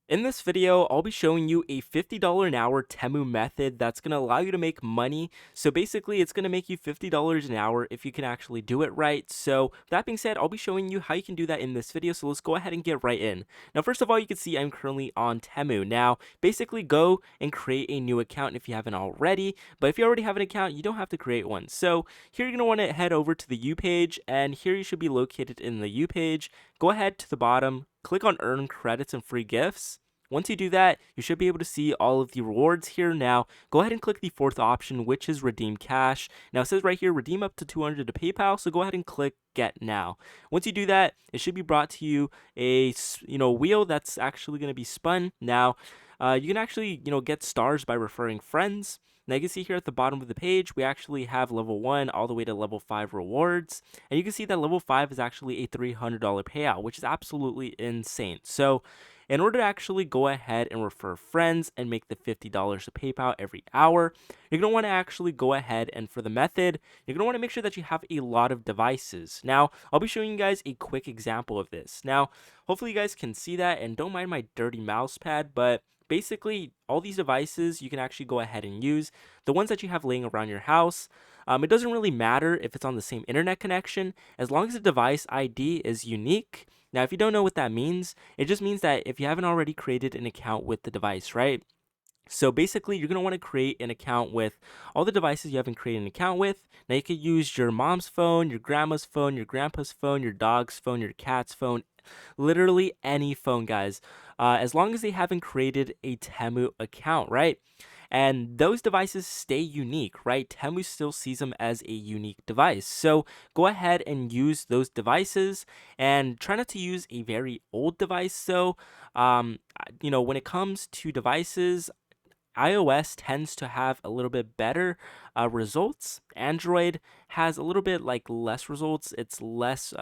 In this video, I'll be showing you a $50 an hour Temu method that's going to allow you to make money. So basically, it's going to make you $50 an hour if you can actually do it right. So that being said, I'll be showing you how you can do that in this video. So let's go ahead and get right in. Now, first of all, you can see I'm currently on Temu. Now, basically go and create a new account if you haven't already. But if you already have an account, you don't have to create one. So here you're going to want to head over to the U page, and here you should be located in the U page. Go ahead to the bottom, click on earn credits and free gifts. Once you do that, you should be able to see all of the rewards here. Now, go ahead and click the fourth option, which is redeem cash. Now, it says right here, redeem up to 200 to PayPal, so go ahead and click get now. Once you do that, it should be brought to you a wheel that's actually going to be spun. Now, you can actually get stars by referring friends. Now you can see here at the bottom of the page, we actually have level 1 all the way to level 5 rewards. And you can see that level 5 is actually a $300 payout, which is absolutely insane. So in order to actually go ahead and refer friends and make the $50 to PayPal every hour, you're going to want to actually go ahead and for the method, you're going to want to make sure that you have a lot of devices. Now, I'll be showing you guys a quick example of this. Now, hopefully you guys can see that and don't mind my dirty mouse pad, but basically all these devices you can actually go ahead and use. The ones that you have laying around your house, it doesn't really matter if it's on the same internet connection as long as the device ID is unique. Now, if you don't know what that means, it just means that if you haven't already created an account with the device, right? So basically, you're going to want to create an account with all the devices you haven't created an account with. Now, you could use your mom's phone, your grandma's phone, your grandpa's phone, your dog's phone, your cat's phone, literally any phone, guys, as long as they haven't created a Temu account, right? And those devices stay unique, right? Temu still sees them as a unique device. So go ahead and use those devices and try not to use a very old device. So, when it comes to devices, iOS tends to have a little bit better results. Android has a little bit like less results. It's less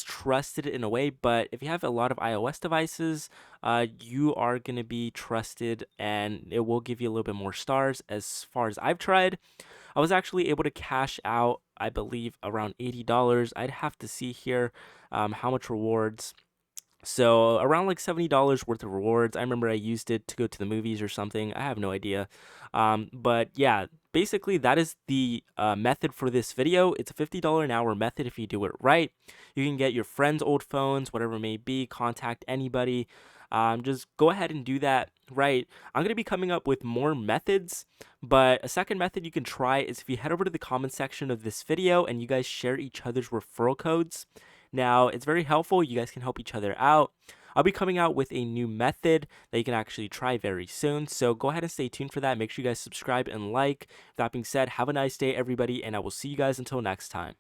trusted in a way, but if you have a lot of iOS devices, you are going to be trusted and it will give you a little bit more stars. As far as I've tried, I was actually able to cash out, I believe, around $80. I'd have to see here how much rewards. So around like $70 worth of rewards. I remember I used it to go to the movies or something. I have no idea. But yeah, basically that is the method for this video. It's a $50 an hour method if you do it right. You can get your friends' old phones, whatever it may be, contact anybody. Just go ahead and do that right. I'm going to be coming up with more methods, but a second method you can try is if you head over to the comment section of this video and you guys share each other's referral codes. Now, it's very helpful. You guys can help each other out. I'll be coming out with a new method that you can actually try very soon. So go ahead and stay tuned for that. Make sure you guys subscribe and like. That being said, have a nice day, everybody, and I will see you guys until next time.